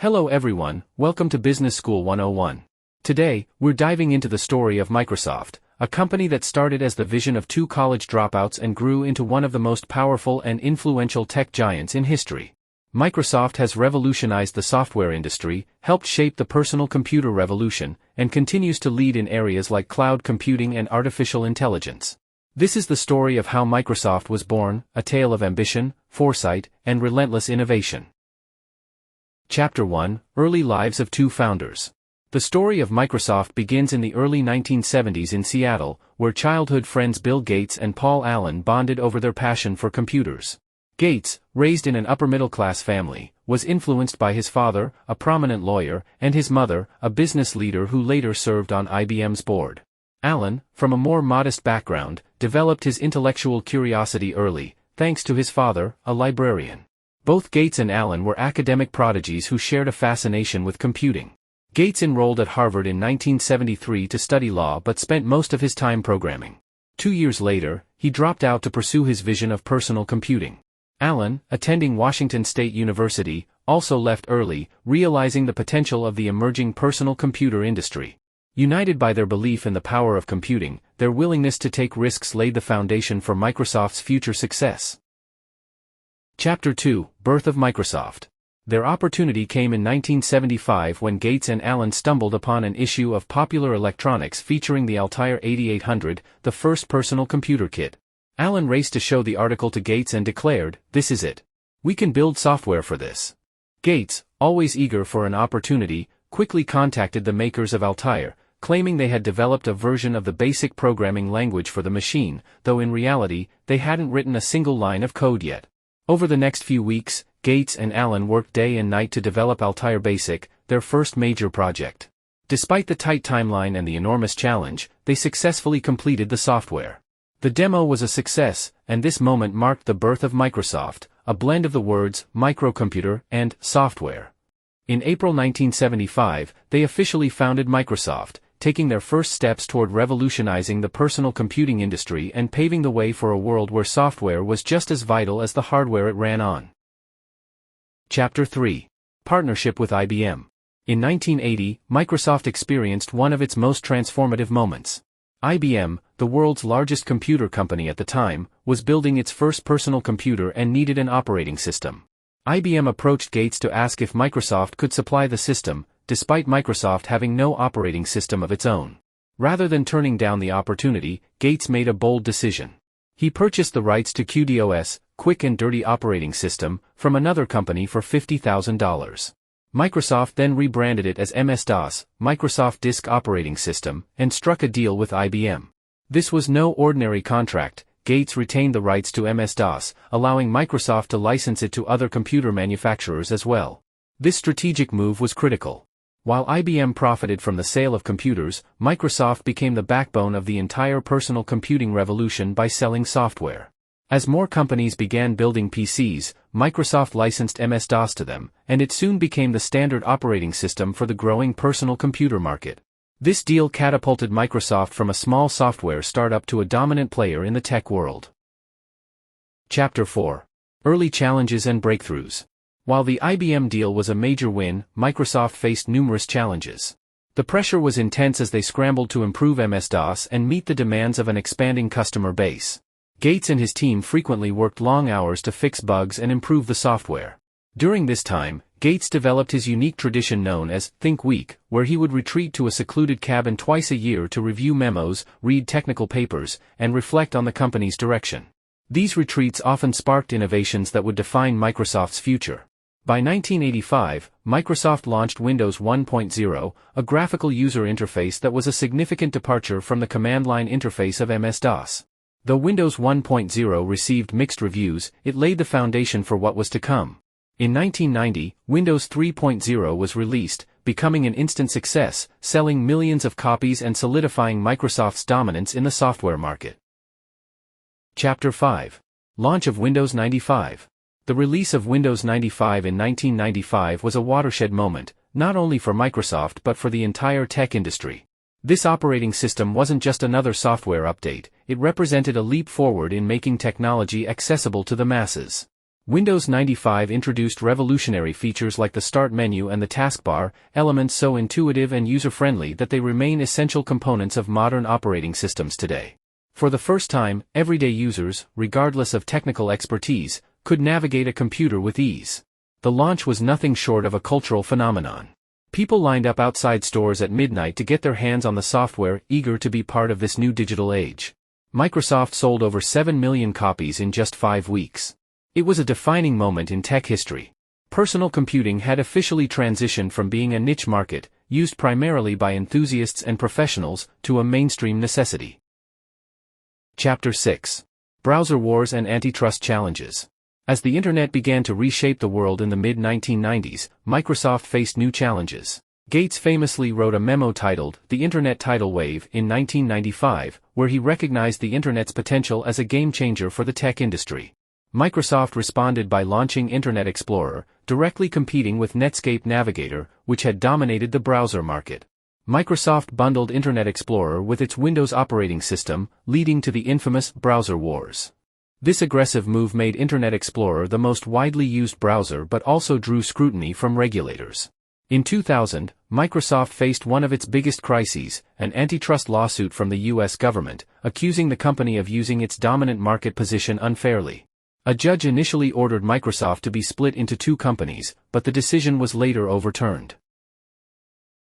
Hello everyone, welcome to Business School 101. Today, we're diving into the story of Microsoft, a company that started as the vision of two college dropouts and grew into one of the most powerful and influential tech giants in history. Microsoft has revolutionized the software industry, helped shape the personal computer revolution, and continues to lead in areas like cloud computing and artificial intelligence. This is the story of how Microsoft was born, a tale of ambition, foresight, and relentless innovation. Chapter 1: Early Lives of Two Founders. The story of Microsoft begins in the early 1970s in Seattle, where childhood friends Bill Gates and Paul Allen bonded over their passion for computers. Gates, raised in an upper-middle-class family, was influenced by his father, a prominent lawyer, and his mother, a business leader who later served on IBM's board. Allen, from a more modest background, developed his intellectual curiosity early, thanks to his father, a librarian. Both Gates and Allen were academic prodigies who shared a fascination with computing. Gates enrolled at Harvard in 1973 to study law but spent most of his time programming. 2 years later, he dropped out to pursue his vision of personal computing. Allen, attending Washington State University, also left early, realizing the potential of the emerging personal computer industry. United by their belief in the power of computing, their willingness to take risks laid the foundation for Microsoft's future success. Chapter 2: Birth of Microsoft. Their opportunity came in 1975 when Gates and Allen stumbled upon an issue of Popular Electronics featuring the Altair 8800, the first personal computer kit. Allen raced to show the article to Gates and declared, "This is it. We can build software for this." Gates, always eager for an opportunity, quickly contacted the makers of Altair, claiming they had developed a version of the basic programming language for the machine, though in reality, they hadn't written a single line of code yet. Over the next few weeks, Gates and Allen worked day and night to develop Altair Basic, their first major project. Despite the tight timeline and the enormous challenge, they successfully completed the software. The demo was a success, and this moment marked the birth of Microsoft, a blend of the words microcomputer and software. In April 1975, they officially founded Microsoft, taking their first steps toward revolutionizing the personal computing industry and paving the way for a world where software was just as vital as the hardware it ran on. Chapter 3: Partnership with IBM. In 1980, Microsoft experienced one of its most transformative moments. IBM, the world's largest computer company at the time, was building its first personal computer and needed an operating system. IBM approached Gates to ask if Microsoft could supply the system, despite Microsoft having no operating system of its own. Rather than turning down the opportunity, Gates made a bold decision. He purchased the rights to QDOS, Quick and Dirty Operating System, from another company for $50,000. Microsoft then rebranded it as MS-DOS, Microsoft Disk Operating System, and struck a deal with IBM. This was no ordinary contract. Gates retained the rights to MS-DOS, allowing Microsoft to license it to other computer manufacturers as well. This strategic move was critical. While IBM profited from the sale of computers, Microsoft became the backbone of the entire personal computing revolution by selling software. As more companies began building PCs, Microsoft licensed MS-DOS to them, and it soon became the standard operating system for the growing personal computer market. This deal catapulted Microsoft from a small software startup to a dominant player in the tech world. Chapter 4: Early Challenges and Breakthroughs. While the IBM deal was a major win, Microsoft faced numerous challenges. The pressure was intense as they scrambled to improve MS-DOS and meet the demands of an expanding customer base. Gates and his team frequently worked long hours to fix bugs and improve the software. During this time, Gates developed his unique tradition known as Think Week, where he would retreat to a secluded cabin twice a year to review memos, read technical papers, and reflect on the company's direction. These retreats often sparked innovations that would define Microsoft's future. By 1985, Microsoft launched Windows 1.0, a graphical user interface that was a significant departure from the command-line interface of MS-DOS. Though Windows 1.0 received mixed reviews, it laid the foundation for what was to come. In 1990, Windows 3.0 was released, becoming an instant success, selling millions of copies and solidifying Microsoft's dominance in the software market. Chapter 5: Launch of Windows 95. The release of Windows 95 in 1995 was a watershed moment, not only for Microsoft but for the entire tech industry. This operating system wasn't just another software update, it represented a leap forward in making technology accessible to the masses. Windows 95 introduced revolutionary features like the Start menu and the taskbar, elements so intuitive and user-friendly that they remain essential components of modern operating systems today. For the first time, everyday users, regardless of technical expertise, could navigate a computer with ease. The launch was nothing short of a cultural phenomenon. People lined up outside stores at midnight to get their hands on the software, eager to be part of this new digital age. Microsoft sold over 7 million copies in just 5 weeks. It was a defining moment in tech history. Personal computing had officially transitioned from being a niche market, used primarily by enthusiasts and professionals, to a mainstream necessity. Chapter 6. Browser Wars and Antitrust Challenges. As the Internet began to reshape the world in the mid-1990s, Microsoft faced new challenges. Gates famously wrote a memo titled The Internet Tidal Wave in 1995, where he recognized the Internet's potential as a game-changer for the tech industry. Microsoft responded by launching Internet Explorer, directly competing with Netscape Navigator, which had dominated the browser market. Microsoft bundled Internet Explorer with its Windows operating system, leading to the infamous browser wars. This aggressive move made Internet Explorer the most widely used browser but also drew scrutiny from regulators. In 2000, Microsoft faced one of its biggest crises, an antitrust lawsuit from the U.S. government, accusing the company of using its dominant market position unfairly. A judge initially ordered Microsoft to be split into 2 companies, but the decision was later overturned.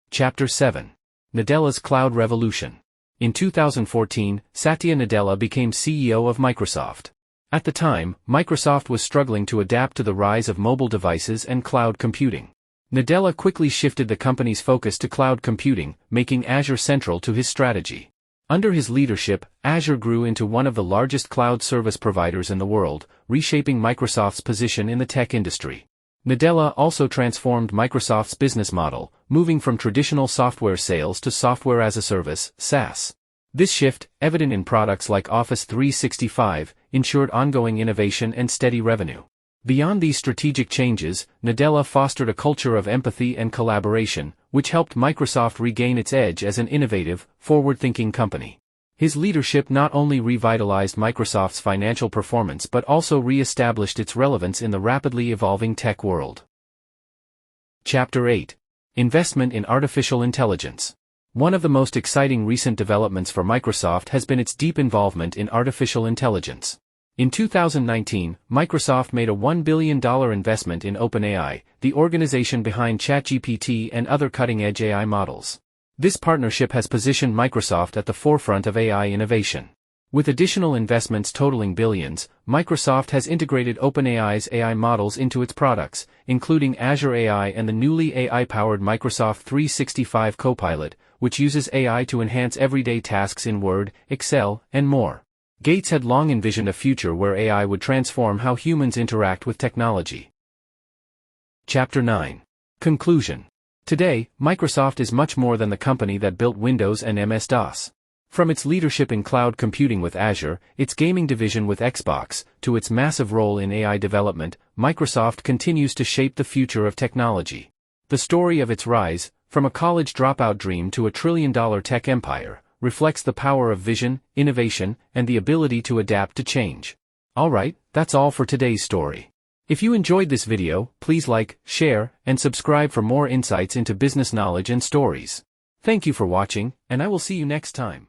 Chapter 7. Nadella's Cloud Revolution. In 2014, Satya Nadella became CEO of Microsoft. At the time, Microsoft was struggling to adapt to the rise of mobile devices and cloud computing. Nadella quickly shifted the company's focus to cloud computing, making Azure central to his strategy. Under his leadership, Azure grew into one of the largest cloud service providers in the world, reshaping Microsoft's position in the tech industry. Nadella also transformed Microsoft's business model, moving from traditional software sales to software as a service, SaaS. This shift, evident in products like Office 365, ensured ongoing innovation and steady revenue. Beyond these strategic changes, Nadella fostered a culture of empathy and collaboration, which helped Microsoft regain its edge as an innovative, forward-thinking company. His leadership not only revitalized Microsoft's financial performance but also re-established its relevance in the rapidly evolving tech world. Chapter 8. Investment in Artificial Intelligence. One of the most exciting recent developments for Microsoft has been its deep involvement in artificial intelligence. In 2019, Microsoft made a $1 billion investment in OpenAI, the organization behind ChatGPT and other cutting-edge AI models. This partnership has positioned Microsoft at the forefront of AI innovation. With additional investments totaling billions, Microsoft has integrated OpenAI's AI models into its products, including Azure AI and the newly AI-powered Microsoft 365 Copilot, which uses AI to enhance everyday tasks in Word, Excel, and more. Gates had long envisioned a future where AI would transform how humans interact with technology. Chapter 9. Conclusion. Today, Microsoft is much more than the company that built Windows and MS-DOS. From its leadership in cloud computing with Azure, its gaming division with Xbox, to its massive role in AI development, Microsoft continues to shape the future of technology. The story of its rise, from a college dropout dream to a trillion-dollar tech empire, reflects the power of vision, innovation, and the ability to adapt to change. Alright, that's all for today's story. If you enjoyed this video, please like, share, and subscribe for more insights into business knowledge and stories. Thank you for watching, and I will see you next time.